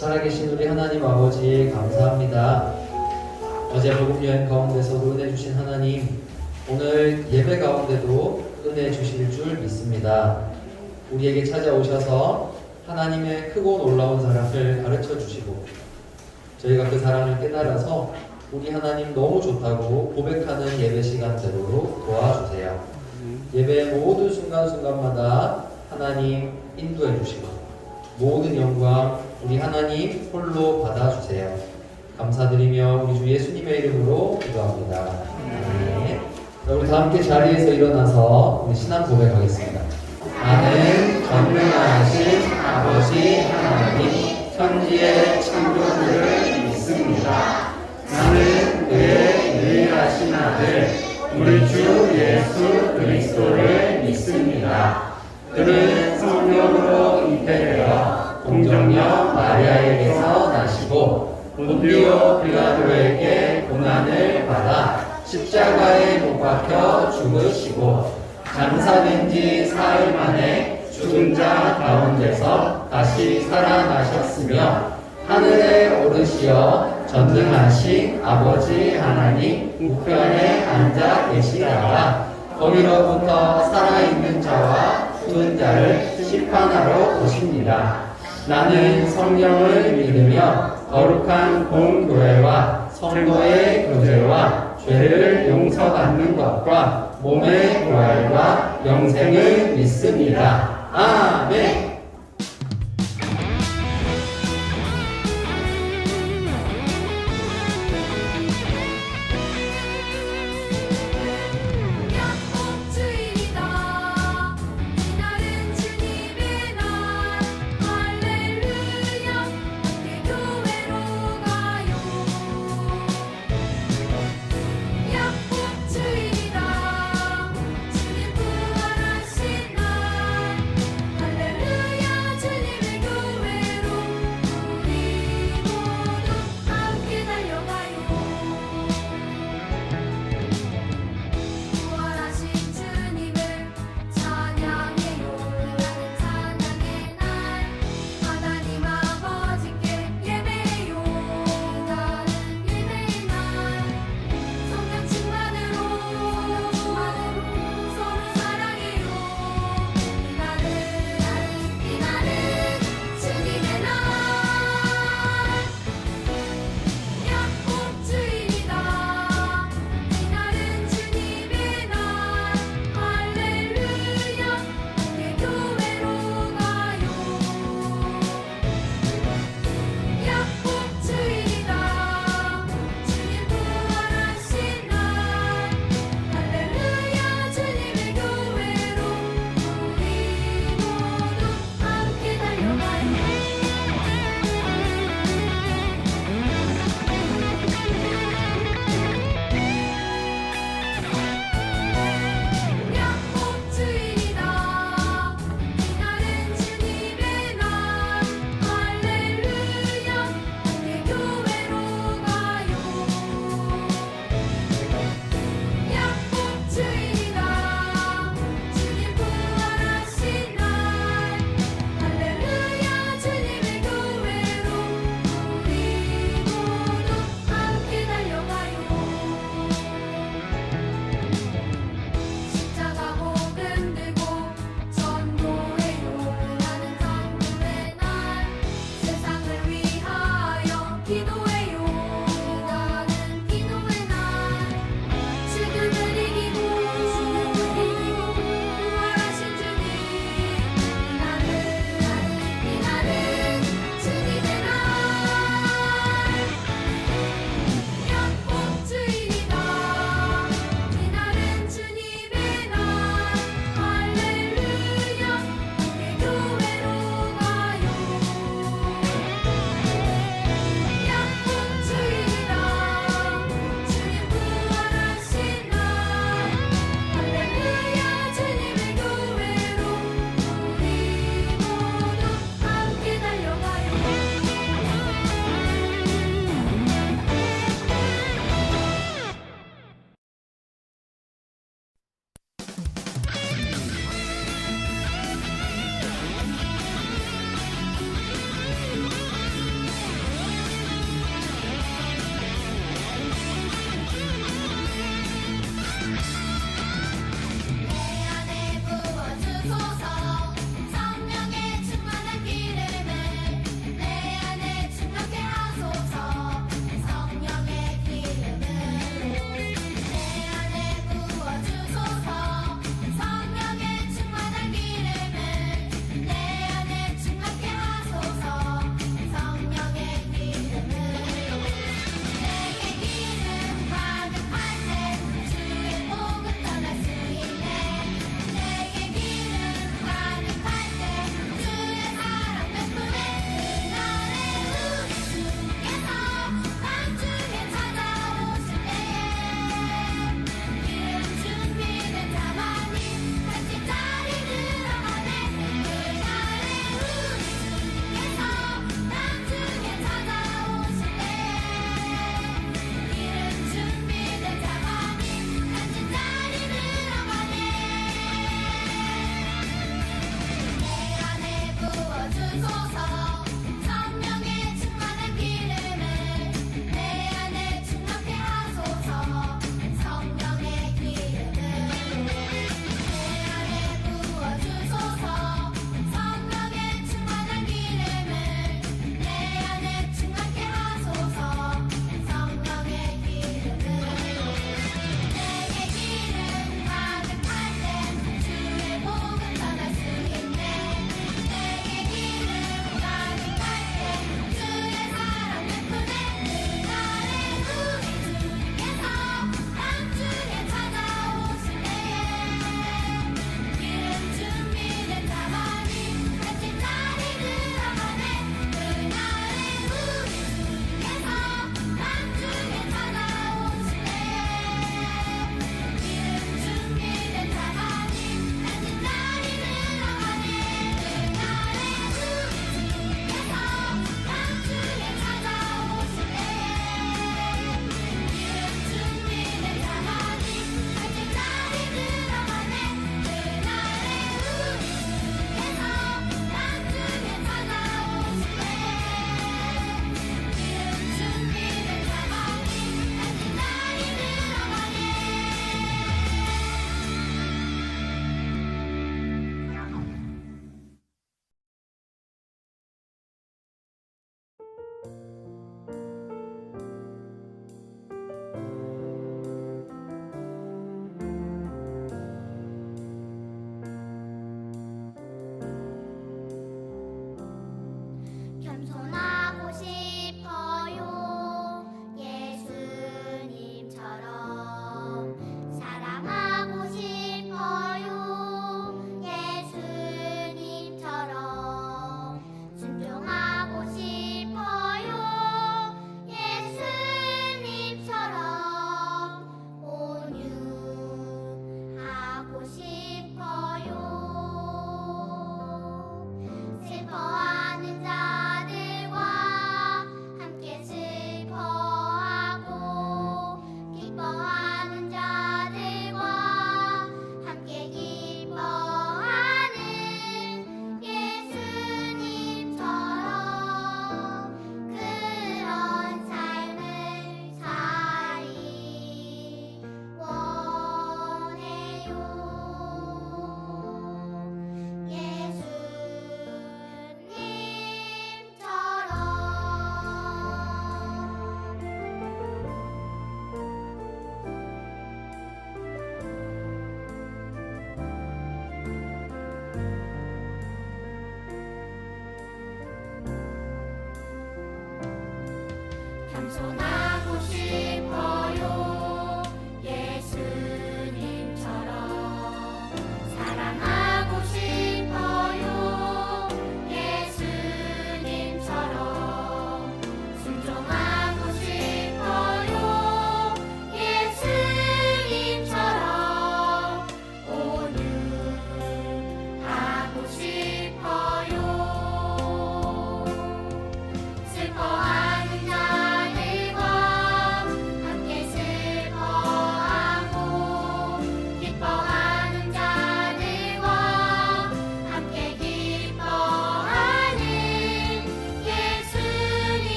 살아계신 우리 하나님 아버지 감사합니다. 어제 복음 여행 가운데서도 은혜 주신 하나님, 오늘 예배 가운데도 은혜 주실 줄 믿습니다. 우리에게 찾아오셔서 하나님의 크고 놀라운 사랑을 가르쳐 주시고 저희가 그 사랑을 깨달아서 우리 하나님 너무 좋다고 고백하는 예배 시간 되도록 도와주세요. 예배의 모든 순간순간마다 하나님 인도해 주시고 모든 영광 우리 하나님 홀로 받아주세요. 감사드리며 우리 주 예수님의 이름으로 기도합니다. 아멘. 우리 다 함께 자리에서 일어나서 우리 신앙 고백하겠습니다. 나는 전능하신 아버지 하나님 천지의 창조주를 믿습니다. 나는 그의 유일하신 아들 우리 주 예수 그리스도를 믿습니다. 그는 성령으로 잉태되어 동정녀 마리아에게서 나시고 본디오 빌라도에게 고난을 받아 십자가에 못 박혀 죽으시고 장사된 지 사흘 만에 죽은 자 가운데서 다시 살아나셨으며 하늘에 오르시어 전능하신 아버지 하나님 우편에 앉아 계시다가 거기로부터 살아있는 자와 죽은 자를 심판하러 오십니다. 나는 성령을 믿으며 거룩한 공교회와 성도의 교제와 죄를 용서받는 것과 몸의 부활과 영생을 믿습니다. 아멘. 주일이다 주님 부활하신 날 할렐루야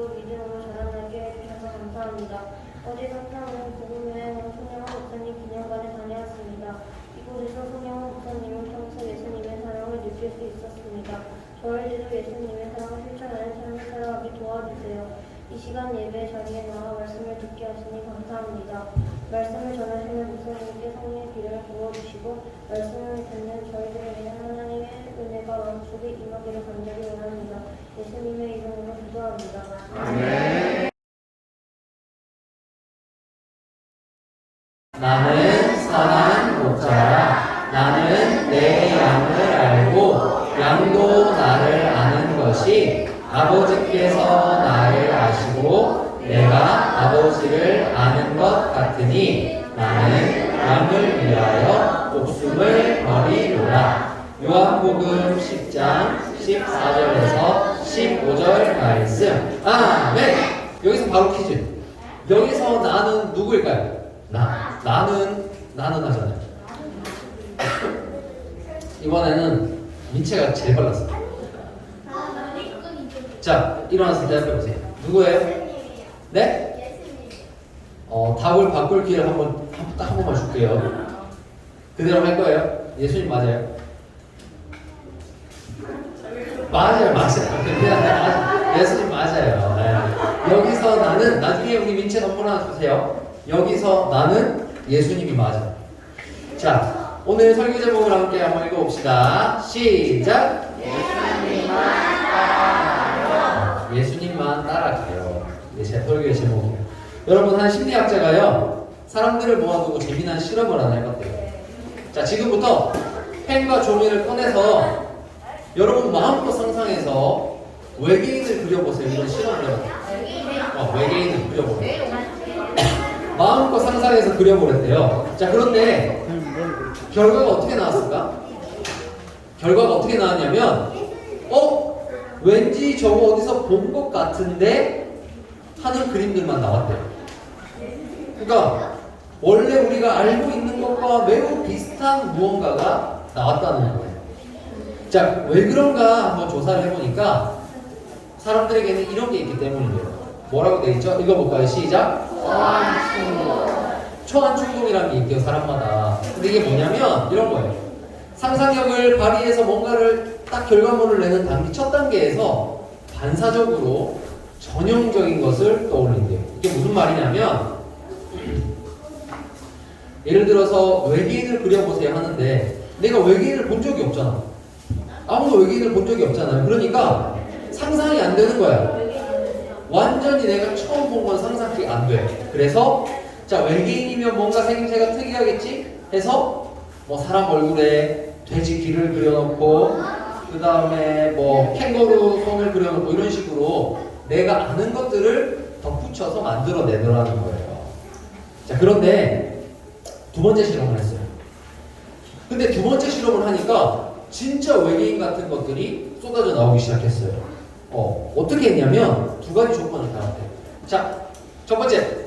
지키고 믿음으로 자라나게 해주셔서 감사합니다. 어제 성탄은 복음여행 손영호 목사님 기념관에 다녀왔습니다. 이곳에서 손영호 목사님은 평소 예수님의 사랑을 느낄 수 있었습니다. 저희들도 예수님의 사랑을 실천하는 삶을 살아가게 도와주세요. 이 시간 예배 자리에 나와 말씀을 듣게 하시니 감사합니다. 말씀을 전하시는 목사님께 성령의 기름을 부어주시고 말씀을 듣는 저희들에 대한 하나님의 은혜가 마음속에 임하기를 간절히 원합니다. 예수님의 이름으로 기도합니다. 아멘. 나는 선한 목자라. 나는 내 양을 알고 양도 나를 아는 것이 아버지께서 나를 아시고 내가 아버지를 아는 것 같으니 나는 양을 위하여 목숨을 버리노라. 요한복음 10장 14절에서 15절 말씀. 아멘. 여기서 바로 퀴즈. 여기서 나는 누구일까요? 나는 하잖아요. 이번에는 민채가 제일 빨랐어. 자, 일어나서 대답해 보세요. 누구예요? 네? 답을 바꿀 기회를 딱 한 번만 줄게요. 그대로 할 거예요. 예수님 맞아요? 맞아요. 예수님 맞아요. 네. 여기서 나는, 나중에 우리 민채 선물 하나 주세요. 여기서 나는 예수님이 맞아요. 자, 오늘 설교 제목을 함께 한번 읽어봅시다. 시작! 예수님만 따라가요. 이게 제 설교의 제목이에요. 여러분, 한 심리학자가요, 사람들을 모아두고 재미난 실험을 하나 해봤대요. 자, 지금부터 펜과 종이를 꺼내서 여러분 마음껏 상상해서 외계인을 그려보세요. 이런 실험을 해봤대요. 외계인을 그려보세요. 마음껏 상상해서 그려보랬대요. 자, 그런데 결과가 어떻게 나왔을까? 결과가 어떻게 나왔냐면, 왠지 저거 어디서 본 것 같은데 하는 그림들만 나왔대요. 그러니까 원래 우리가 알고 있는 것과 매우 비슷한 무언가가 나왔다는 거예요. 자, 왜 그런가 한번 조사를 해보니까 사람들에게는 이런 게 있기 때문이에요. 뭐라고 돼 있죠? 읽어볼까요? 시작! 초안 충동이라는 게 있대요, 사람마다. 근데 이게 뭐냐면 이런 거예요. 상상력을 발휘해서 뭔가를 딱 결과물을 내는 첫 단계에서 반사적으로 전형적인 것을 떠올린대요. 이게 무슨 말이냐면, 예를 들어서 외계인을 그려보세요 하는데 내가 외계인을 본 적이 없잖아. 아무도 외계인을 본 적이 없잖아요. 그러니까 상상이 안 되는 거야. 완전히 내가 처음 본 건 상상이 안 돼. 그래서 자, 외계인이면 뭔가 생김새가 특이하겠지 해서 뭐 사람 얼굴에 돼지 귀를 그려놓고 그 다음에 뭐 캥거루 손을 그려놓고 이런 식으로 내가 아는 것들을 덧붙여서 만들어내더라는 거예요. 자, 그런데 두 번째 실험을 했어요. 근데 두 번째 실험을 하니까 진짜 외계인 같은 것들이 쏟아져 나오기 시작했어요. 어떻게 했냐면 두 가지 조건을 달았대요. 자, 첫 번째,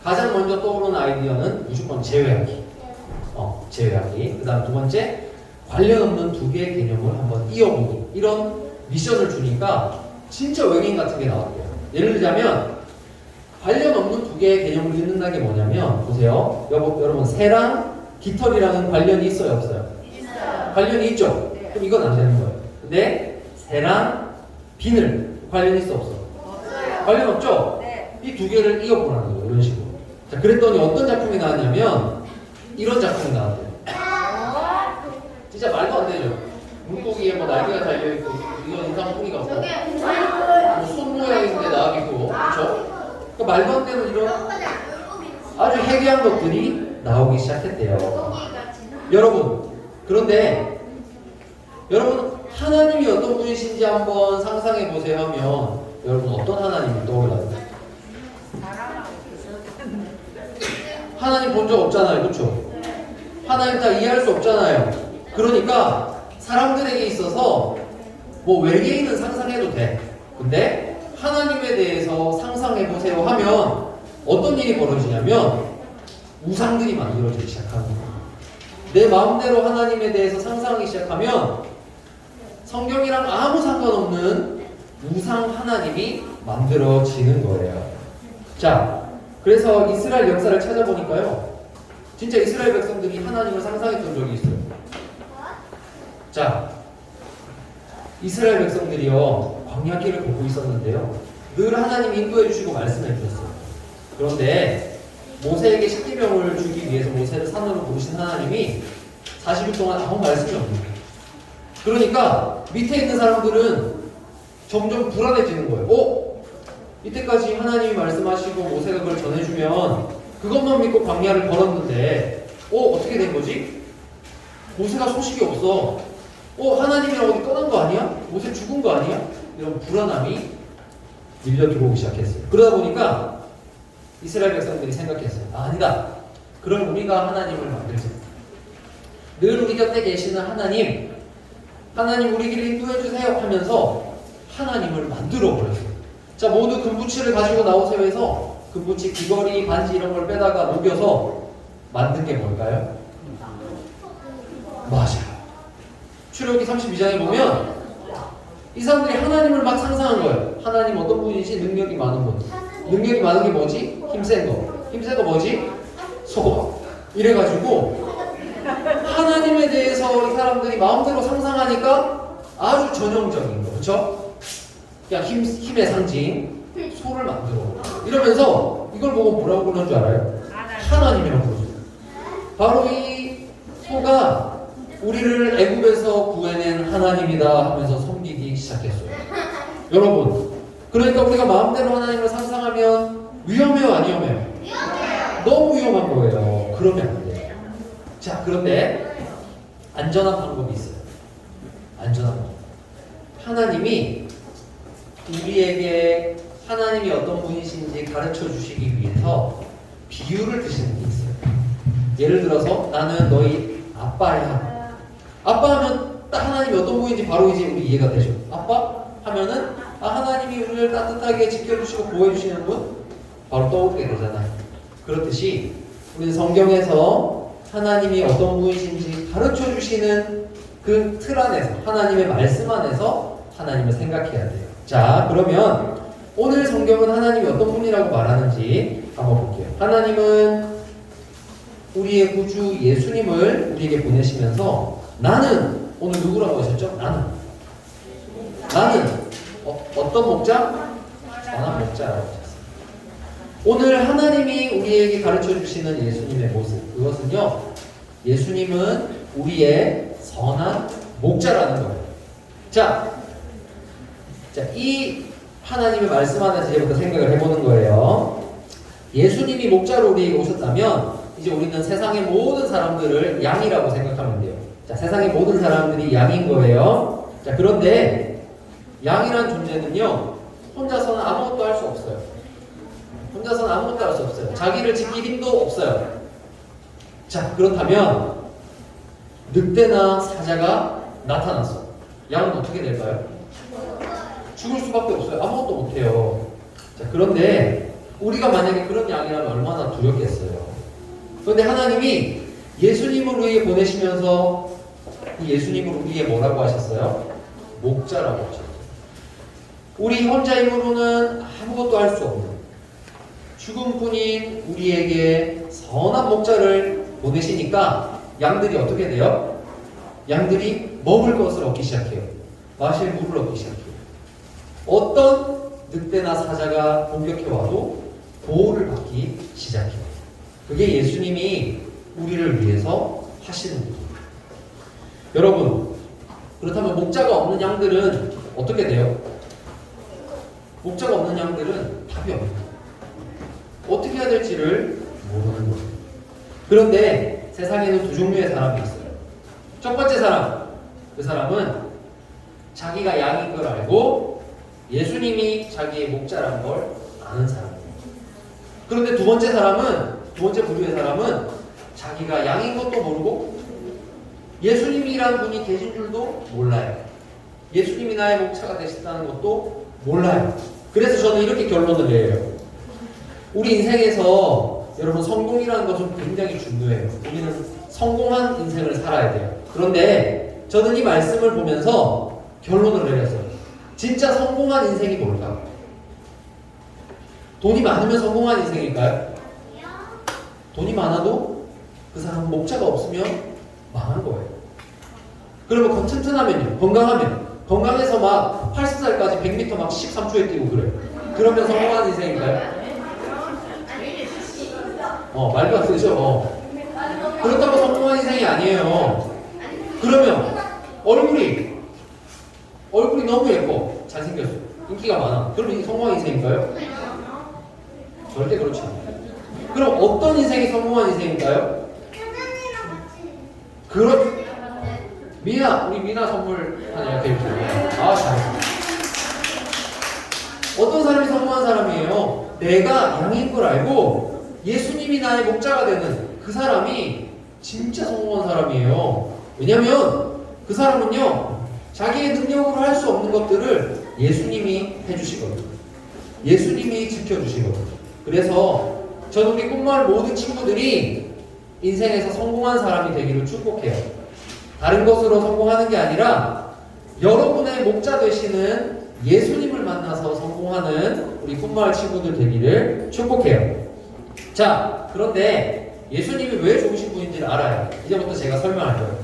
가장 먼저 떠오르는 아이디어는 무조건 제외하기. 제외하기. 그 다음 두 번째, 관련 없는 두 개의 개념을 한번 이어보기. 이런 미션을 주니까 진짜 외계인 같은 게 나왔대요. 예를 들자면 관련 없는 두 개의 개념을 읽는다는 게 뭐냐면, 보세요. 여러분, 새랑 깃털이랑은 관련이 있어요, 없어요? 있어요. 관련이 있죠? 네. 그럼 이건 안 되는 거예요. 근데 새랑 비늘 관련이 있어, 없어? 없어요. 관련 없죠? 네. 이 두 개를 이어보라는 거예요, 이런 식으로. 자, 그랬더니 어떤 작품이 나왔냐면 이런 작품이 나왔대요. 진짜 말도 안 되죠? 물고기에 뭐 날개가 달려있고 이런 이상풍이가 없고 손 모양인데 나비고, 그쵸? 그러니까 말도 안 되는 이런 아주 해괴한 것들이 나오기 시작했대요. 여러분, 그런데 여러분, 하나님이 어떤 분이신지 한번 상상해 보세요 하면 여러분 어떤 하나님이 떠올라요? 하나님 본 적 없잖아요, 그렇죠? 하나님 다 이해할 수 없잖아요. 그러니까 사람들에게 있어서 뭐 외계인은 상상해도 돼. 근데 하나님에 대해서 상상해 보세요 하면 어떤 일이 벌어지냐면 우상들이 만들어지기 시작하는 거예요. 내 마음대로 하나님에 대해서 상상하기 시작하면 성경이랑 아무 상관없는 우상 하나님이 만들어지는 거예요. 자, 그래서 이스라엘 역사를 찾아보니까요, 진짜 이스라엘 백성들이 하나님을 상상했던 적이 있어요. 자, 이스라엘 백성들이요, 광야길을 걷고 있었는데요, 늘 하나님이 인도해 주시고 말씀해 주셨어요. 그런데 모세에게 십계명을 주기 위해서 모세를 산으로 부르신 하나님이 40일 동안 아무 말씀이 없는 거예요. 그러니까 밑에 있는 사람들은 점점 불안해지는 거예요. 이때까지 하나님이 말씀하시고 모세가 그걸 전해주면 그것만 믿고 광야를 걸었는데 어떻게 된 거지? 모세가 소식이 없어. 하나님이랑 어디 떠난 거 아니야? 모세 죽은 거 아니야? 이런 불안함이 밀려 들어오기 시작했어요. 그러다 보니까 이스라엘 백성들이 생각했어요. 아니다. 그럼 우리가 하나님을 만들자. 늘 우리 곁에 계시는 하나님 우리 길 인도해 주세요 하면서 하나님을 만들어 버렸어요. 자, 모두 금붙이를 가지고 나오세요 해서 금붙이 귀걸이, 반지 이런 걸 빼다가 녹여서 만든 게 뭘까요? 맞아요. 출애굽기 32장에 보면 이 사람들이 하나님을 막 상상한 거예요. 하나님 어떤 분이지? 능력이 많은 분. 능력이 많은 게 뭐지? 힘센 거. 힘센 거 뭐지? 소금. 이래가지고 하나님에 대해서 이 사람들이 마음대로 상상하니까 아주 전형적인 거. 그렇죠? 그냥 힘의 상징 소를 만들어. 이러면서 이걸 보고 뭐라고 부르는 줄 알아요? 하나님이라고 부르죠. 바로 이 소가 우리를 애굽에서 구해낸 하나님이다 하면서 섬기기 시작했어요. 여러분, 그러니까 우리가 마음대로 하나님을 상상하면 위험해요, 안 위험해요? 위험해요. 너무 위험한 거예요. 그러면 안 돼요. 자, 그런데 안전한 방법이 있어요. 안전한 방법. 하나님이 우리에게 하나님이 어떤 분이신지 가르쳐 주시기 위해서 비유를 드시는 게 있어요. 예를 들어서 나는 너희 아빠야. 아빠 하면 딱 하나님이 어떤 분인지 바로 이제 우리 이해가 되죠. 아빠 하면은 하나님이 우리를 따뜻하게 지켜주시고 보호해주시는 분 바로 떠오르게 되잖아요. 그렇듯이 우리는 성경에서 하나님이 어떤 분이신지 가르쳐 주시는 그 틀 안에서 하나님의 말씀 안에서 하나님을 생각해야 돼요. 자, 그러면 오늘 성경은 하나님이 어떤 분이라고 말하는지 한번 볼게요. 하나님은 우리의 구주 예수님을 우리에게 보내시면서 나는 오늘 누구라고 하셨죠? 나는 어떤 목자? 선한 목자라고 하셨어요. 오늘 하나님이 우리에게 가르쳐 주시는 예수님의 모습, 그것은요, 예수님은 우리의 선한 목자라는 거예요. 자, 이 하나님의 말씀 안에서 이제부터 생각을 해보는 거예요. 예수님이 목자로 우리에게 오셨다면 이제 우리는 세상의 모든 사람들을 양이라고 생각하면 돼요. 자, 세상의 모든 사람들이 양인 거예요. 자, 그런데 양이란 존재는요, 혼자서는 아무것도 할 수 없어요. 혼자서는 아무것도 할 수 없어요. 자기를 지킬 힘도 없어요. 자, 그렇다면 늑대나 사자가 나타났어. 양은 어떻게 될까요? 죽을 수밖에 없어요. 아무것도 못해요. 자, 그런데 우리가 만약에 그런 양이라면 얼마나 두렵겠어요. 그런데 하나님이 예수님을 우리에게 보내시면서 그 예수님을 우리에게 뭐라고 하셨어요? 목자라고 하셨어요. 우리 혼자 힘으로는 아무것도 할 수 없는 죽은 분인 우리에게 선한 목자를 보내시니까 양들이 어떻게 돼요? 양들이 먹을 것을 얻기 시작해요. 마실 물을 얻기 시작해요. 어떤 늑대나 사자가 공격해와도 보호를 받기 시작해요. 그게 예수님이 우리를 위해서 하시는 거예요. 여러분, 그렇다면 목자가 없는 양들은 어떻게 돼요? 목자가 없는 양들은 답이 없는 거예요. 어떻게 해야 될지를 모르는 거예요. 그런데 세상에는 두 종류의 사람이 있어요. 첫 번째 사람, 그 사람은 자기가 양인 걸 알고 예수님이 자기의 목자라는 걸 아는 사람이에요. 그런데 두 번째 부류의 사람은 자기가 양인 것도 모르고 예수님이라는 분이 계신 줄도 몰라요. 예수님이 나의 목자가 되셨다는 것도 몰라요. 그래서 저는 이렇게 결론을 내요. 우리 인생에서 여러분 성공이라는 것은 굉장히 중요해요. 우리는 성공한 인생을 살아야 돼요. 그런데 저는 이 말씀을 보면서 결론을 내렸어요. 진짜 성공한 인생이 뭘까? 돈이 많으면 성공한 인생일까요? 돈이 많아도 그 사람은 목자가 없으면 망한 거예요. 그러면 튼튼하면요, 건강해서 막 80살까지 100m 막 13초에 뛰고 그래. 그러면 성공한 인생일까요? 말도 안 되죠. 그렇다고 성공한 인생이 아니에요. 그러면 얼굴이 너무 예뻐, 잘생겼어, 인기가 많아. 그럼 이게 성공한 인생일까요? 절대 그렇지 않아요. 그럼 어떤 인생이 성공한 인생일까요? 우리 미나 선물 하나 이렇게 해주세요. 잘했어. 어떤 사람이 성공한 사람이에요? 내가 양인 걸 알고 예수님이 나의 목자가 되는 그 사람이 진짜 성공한 사람이에요. 왜냐면 그 사람은요, 자기의 능력으로 할 수 없는 것들을 예수님이 해주시거든요. 예수님이 지켜주시거든요. 그래서 저는 우리 꿈마을 모든 친구들이 인생에서 성공한 사람이 되기를 축복해요. 다른 것으로 성공하는 게 아니라 여러분의 목자 되시는 예수님을 만나서 성공하는 우리 꿈마을 친구들 되기를 축복해요. 자, 그런데 예수님이 왜 좋으신 분인지를 알아요. 이제부터 제가 설명할 거예요.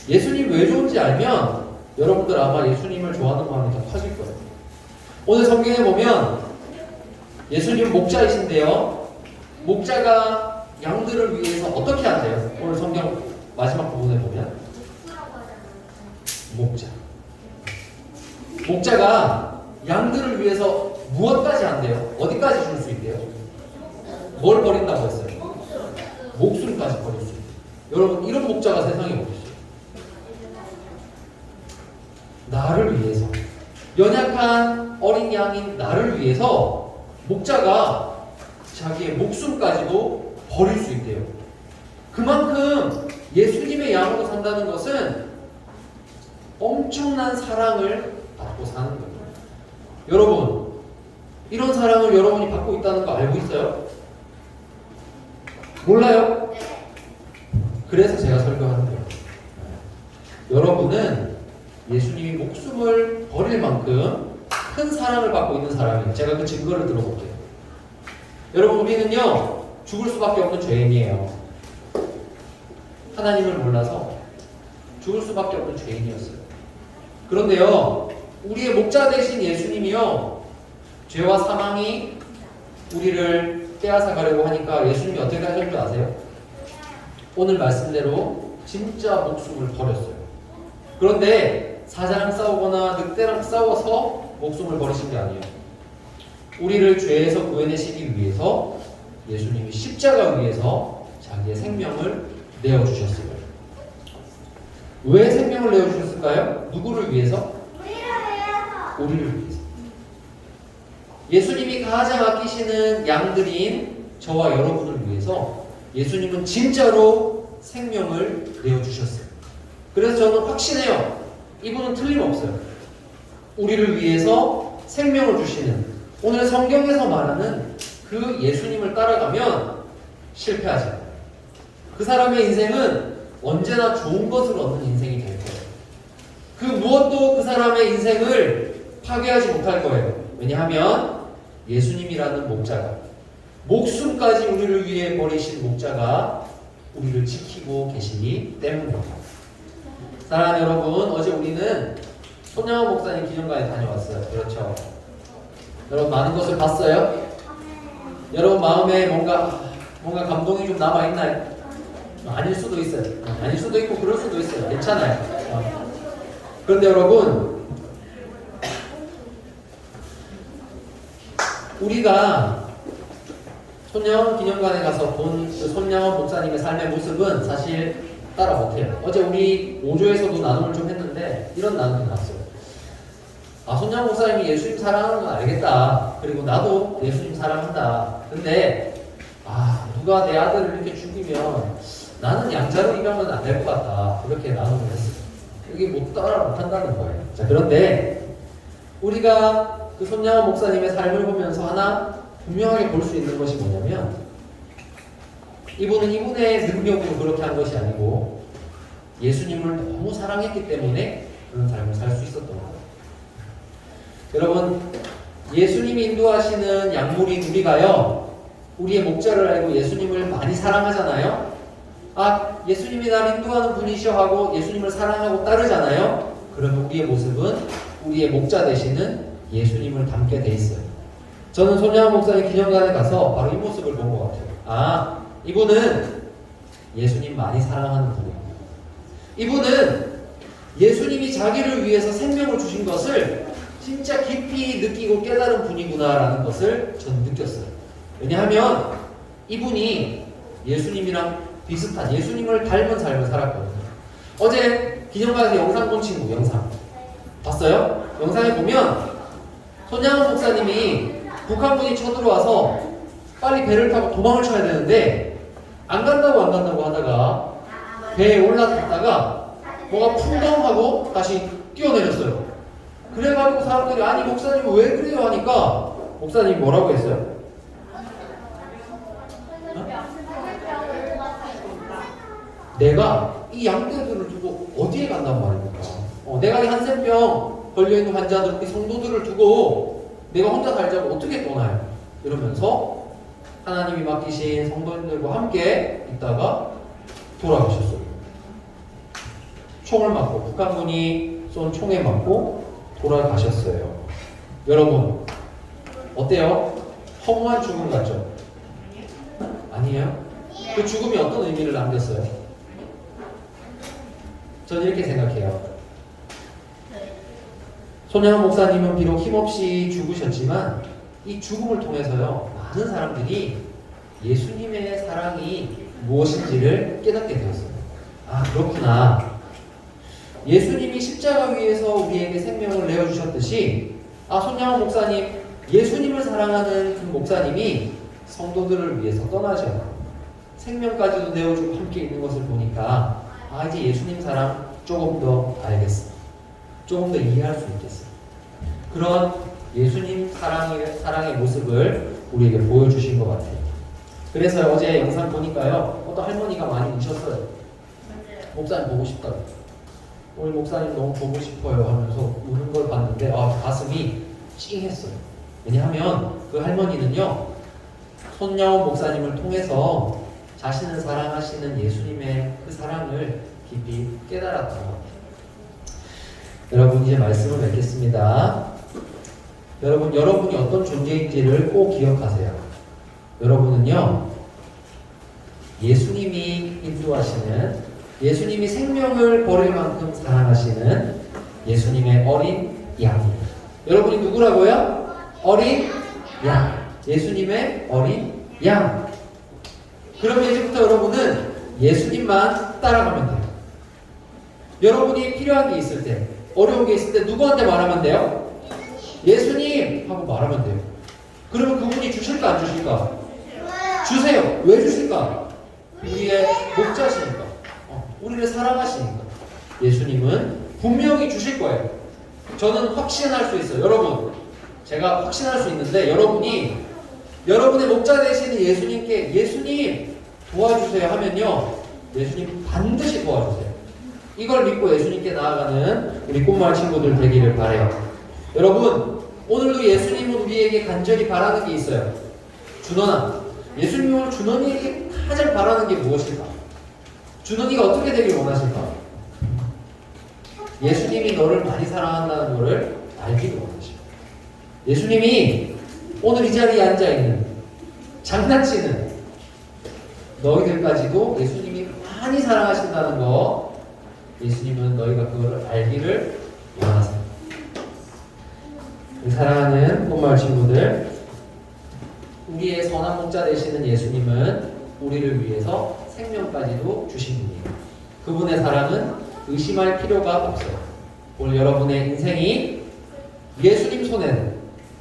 예수님이 왜 좋은지 알면 여러분들 아마 예수님을 좋아하는 마음이 더 커질 거예요. 오늘 성경에 보면 예수님 목자이신데요, 목자가 양들을 위해서 어떻게 한대요? 오늘 성경 마지막 부분에 보면 목자가 양들을 위해서 무엇까지 한대요? 어디까지 줄 수 있대요? 뭘 버린다고 했어요? 목숨까지 버릴 수 있대요. 여러분, 이런 목자가 세상에 어디 있어요? 나를 위해서, 연약한 어린 양인 나를 위해서 목자가 자기의 목숨까지도 버릴 수 있대요. 그만큼 예수님의 양으로 산다는 것은 엄청난 사랑을 받고 사는 거예요. 여러분, 이런 사랑을 여러분이 받고 있다는 거 알고 있어요? 몰라요? 그래서 제가 설교하는 거예요. 여러분은 예수님이 목숨을 버릴 만큼 큰 사랑을 받고 있는 사람이에요. 제가 그 증거를 들어볼게요. 여러분, 우리는요, 죽을 수밖에 없는 죄인이에요. 하나님을 몰라서 죽을 수밖에 없는 죄인이었어요. 그런데요, 우리의 목자 되신 예수님이요, 죄와 사망이 우리를 빼앗아 가려고 하니까 예수님이 어떻게 하셨는지 아세요? 오늘 말씀대로 진짜 목숨을 버렸어요. 그런데 사자랑 싸우거나 늑대랑 싸워서 목숨을 버리신 게 아니에요. 우리를 죄에서 구해내시기 위해서 예수님이 십자가 위에서 자기의 생명을 내어주셨어요. 왜 생명을 내어주셨을까요? 누구를 위해서? 우리를 위해서. 예수님이 가장 아끼시는 양들인 저와 여러분을 위해서 예수님은 진짜로 생명을 내어주셨어요. 그래서 저는 확신해요. 이분은 틀림없어요. 우리를 위해서 생명을 주시는, 오늘 성경에서 말하는 그 예수님을 따라가면 실패하지 않아요. 그 사람의 인생은 언제나 좋은 것을 얻는 인생이 될 거예요. 그 무엇도 그 사람의 인생을 파괴하지 못할 거예요. 왜냐하면 예수님이라는 목자가, 목숨까지 우리를 위해 버리신 목자가 우리를 지키고 계시기 때문입니다. 사랑하는 여러분, 어제 우리는 손양원 목사님 기념관에 다녀왔어요. 그렇죠? 여러분, 많은 것을 봤어요? 여러분 마음에 뭔가 감동이 좀 남아있나요? 아닐 수도 있어요. 아닐 수도 있고 그럴 수도 있어요. 괜찮아요. 그런데 여러분, 우리가 손양원 기념관에 가서 본 그 손양원 목사님의 삶의 모습은 사실 따라 못해요. 어제 우리 5조에서도 나눔을 좀 했는데 이런 나눔이 나왔어요. 손양원 목사님이 예수님 사랑하는 건 알겠다. 그리고 나도 예수님 사랑한다. 근데 누가 내 아들을 이렇게 죽이면 나는 양자로 입양은 안 될 것 같다. 그렇게 나눔을 했어요. 이게 따라 못한다는 거예요. 자, 그런데 우리가 그 손양원 목사님의 삶을 보면서 하나 분명하게 볼 수 있는 것이 뭐냐면, 이분은 이분의 능력으로 그렇게 한 것이 아니고 예수님을 너무 사랑했기 때문에 그런 삶을 살 수 있었던 거예요. 여러분, 예수님이 인도하시는 약물인 우리가요, 우리의 목자를 알고 예수님을 많이 사랑하잖아요. 아, 예수님이 나를 인도하는 분이셔 하고 예수님을 사랑하고 따르잖아요. 그러면 우리의 모습은 우리의 목자 되시는 예수님을 닮게 돼 있어요. 저는 손양원 목사님 기념관에 가서 바로 이 모습을 본 것 같아요. 아, 이분은 예수님 많이 사랑하는 분이에요. 이분은 예수님이 자기를 위해서 생명을 주신 것을 진짜 깊이 느끼고 깨달은 분이구나라는 것을 저는 느꼈어요. 왜냐하면 이분이 예수님이랑 비슷한, 예수님을 닮은 삶을 살았거든요. 어제 기념관에서 영상 본 친구 영상 봤어요? 영상에 보면 손양원 목사님이 북한군이 쳐들어와서 빨리 배를 타고 도망을 쳐야 되는데 안 간다고 하다가 배에 올라탔다가 뭐가 풍덩하고 다시 뛰어내렸어요. 그래가지고 사람들이 아니 목사님 왜 그래요 하니까 목사님이 뭐라고 했어요? 내가 이 양떼들을 두고 어디에 간단 말입니까? 내가 이 한센병 걸려있는 환자들, 우리 성도들을 두고 내가 혼자 살자고 어떻게 떠나요? 이러면서 하나님이 맡기신 성도님들과 함께 있다가 돌아가셨어요. 총을 맞고, 북한군이 쏜 총에 맞고 돌아가셨어요. 여러분, 어때요? 허무한 죽음 같죠? 아니에요? 그 죽음이 어떤 의미를 남겼어요? 저는 이렇게 생각해요. 손양원 목사님은 비록 힘없이 죽으셨지만 이 죽음을 통해서요, 많은 사람들이 예수님의 사랑이 무엇인지를 깨닫게 되었어요. 아, 그렇구나. 예수님이 십자가 위에서 우리에게 생명을 내어주셨듯이, 아, 손양원 목사님, 예수님을 사랑하는 그 목사님이 성도들을 위해서 떠나셔요. 생명까지도 내어주고 함께 있는 것을 보니까, 아, 이제 예수님 사랑 조금 더 알겠어. 조금 더 이해할 수 있겠어. 그런 예수님 사랑의 모습을 우리에게 보여주신 것 같아요. 그래서 어제 영상 보니까요, 어떤 할머니가 많이 우셨어요. 목사님 보고 싶다고. 우리 목사님 너무 보고 싶어요 하면서 우는 걸 봤는데, 아, 가슴이 찡했어요. 왜냐하면 그 할머니는요, 손양원 목사님을 통해서 자신을 사랑하시는 예수님의 그 사랑을 깊이 깨달았던 것 같아요. 여러분, 이제 말씀을 맺겠습니다. 여러분, 여러분이 어떤 존재인지를 꼭 기억하세요. 여러분은요, 예수님이 인도하시는, 예수님이 생명을 버릴 만큼 사랑하시는 예수님의 어린 양이에요. 여러분이 누구라고요? 어린 양. 예수님의 어린 양. 그러면 이제부터 여러분은 예수님만 따라가면 돼요. 여러분이 필요한 게 있을 때, 어려운 게 있을 때 누구한테 말하면 돼요? 예수님 하고 말하면 돼요. 그러면 그분이 주실까 안 주실까? 주세요. 왜 주실까? 우리의 목자시니까. 우리를 사랑하시니까. 예수님은 분명히 주실 거예요. 저는 확신할 수 있어요. 여러분, 제가 확신할 수 있는데, 여러분이 여러분의 목자 되시는 예수님께 예수님 도와주세요 하면요, 예수님 반드시 도와주세요. 이걸 믿고 예수님께 나아가는 우리 꽃마을 친구들 되기를 바라요. 여러분, 오늘도 예수님은 우리에게 간절히 바라는 게 있어요. 준원아, 예수님이 오늘 준원이에게 가장 바라는 게 무엇일까? 준원이가 어떻게 되길 원하실까? 예수님이 너를 많이 사랑한다는 것을 알기를 원하시고, 예수님이 오늘 이 자리에 앉아있는, 장난치는 너희들까지도 예수님이 많이 사랑하신다는 거, 예수님은 너희가 그걸 알기를 원하세요. 사랑하는 꽃마을 친구들, 우리의 선한 목자 되시는 예수님은 우리를 위해서 생명까지도 주신 분이에요. 그분의 사랑은 의심할 필요가 없어요. 오늘 여러분의 인생이 예수님 손에는,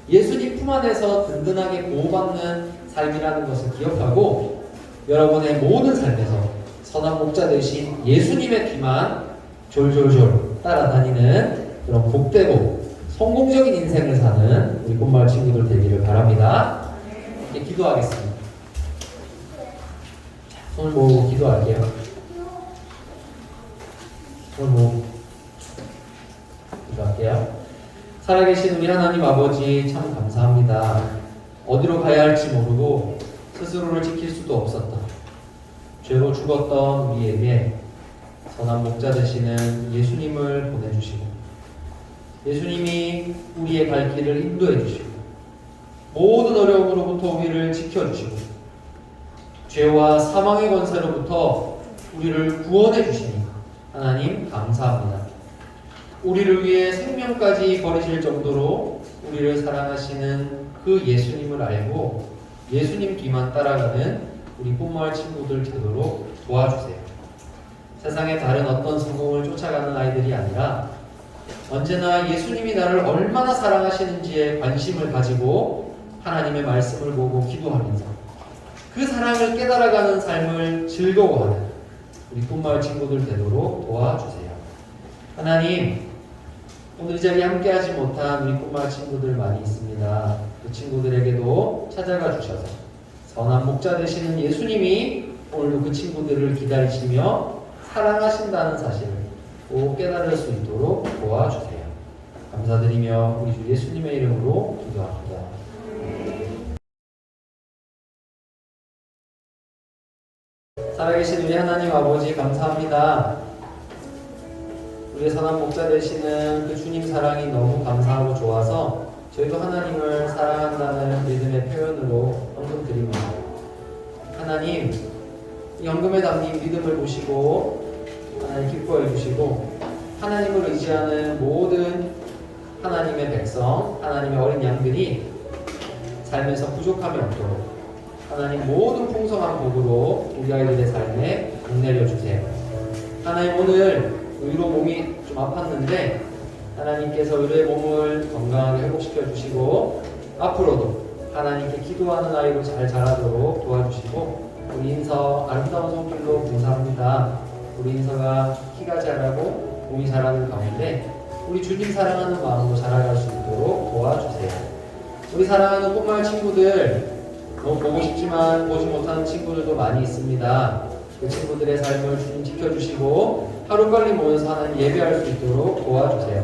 예수님 품 안에서 든든하게 보호받는 삶이라는 것을 기억하고, 여러분의 모든 삶에서 선한 목자 되신 예수님의 뒤만 졸졸졸 따라다니는 그런 복되고 성공적인 인생을 사는 우리 꽃마을 친구들 되기를 바랍니다. 이제 기도하겠습니다. 손을 모으고 기도할게요. 손을 모으고 기도할게요. 살아계신 우리 하나님 아버지 참 감사합니다. 어디로 가야 할지 모르고 스스로를 지킬 수도 없었다. 죄로 죽었던 우리에게 선한 목자 되시는 예수님을 보내주시고 예수님이 우리의 갈 길을 인도해 주시고 모든 어려움으로부터 우리를 지켜주시고 죄와 사망의 권세로부터 우리를 구원해 주시니 하나님 감사합니다. 우리를 위해 생명까지 버리실 정도로 우리를 사랑하시는 그 예수님을 알고 예수님 뒤만 따라가는 우리 뽀마을 친구들 되도록 도와주세요. 세상의 다른 어떤 성공을 쫓아가는 아이들이 아니라 언제나 예수님이 나를 얼마나 사랑하시는지에 관심을 가지고 하나님의 말씀을 보고 기도하면서 그 사랑을 깨달아가는 삶을 즐거워하는 우리 뽀마을 친구들 되도록 도와주세요. 하나님, 오늘 이 자리에 함께하지 못한 우리 뽀마을 친구들 많이 있습니다. 그 친구들에게도 찾아가 주셔서 선한 목자 되시는 예수님이 오늘도 그 친구들을 기다리시며 사랑하신다는 사실을 꼭 깨달을 수 있도록 도와주세요. 감사드리며 우리 주 예수님의 이름으로 기도합니다. 살아계신 우리 하나님 아버지 감사합니다. 우리의 선한 목자 되시는 그 주님 사랑이 너무 감사하고 좋아서 저희도 하나님을 사랑한다는 믿음의 표현으로 헌금 드립니다. 하나님, 이 헌금에 담긴 믿음을 보시고 하나님 기뻐해 주시고 하나님을 의지하는 모든 하나님의 백성, 하나님의 어린 양들이 삶에서 부족함이 없도록 하나님 모든 풍성한 복으로 우리 아이들의 삶에 복내려 주세요. 하나님, 오늘 의로 몸이 좀 아팠는데 하나님께서 의로의 몸을 건강하게 회복시켜 주시고 앞으로도 하나님께 기도하는 아이로 잘 자라도록 도와주시고 우리 인서 아름다운 손길로 감사합니다. 우리 인서가 키가 자라고 몸이 자라는 가운데 우리 주님 사랑하는 마음으로 자라갈 수 있도록 도와주세요. 우리 사랑하는 뽀마을 친구들 너무 보고 싶지만 보지 못하는 친구들도 많이 있습니다. 그 친구들의 삶을 주님 지켜주시고 하루빨리 모여서 하나님 예배할 수 있도록 도와주세요.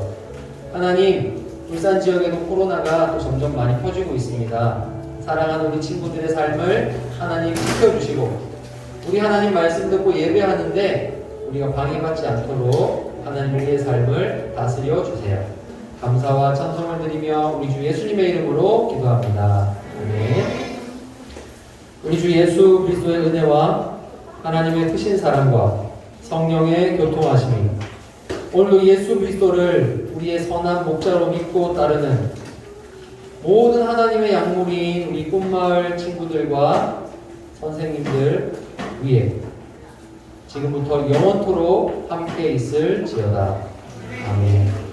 하나님, 울산 지역에도 코로나가 또 점점 많이 퍼지고 있습니다. 사랑하는 우리 친구들의 삶을 하나님 지켜주시고 우리 하나님 말씀 듣고 예배하는데 우리가 방해받지 않도록 하나님 우리의 삶을 다스려 주세요. 감사와 찬송을 드리며 우리 주 예수님의 이름으로 기도합니다. 아멘. 우리 주 예수 그리스도의 은혜와 하나님의 크신 사랑과 성령의 교통하심이 오늘도 예수 그리스도를 우리의 선한 목자로 믿고 따르는 모든 하나님의 약물인 우리 꿈마을 친구들과 선생님들 위에 지금부터 영원토록 함께 있을지어다. 아멘.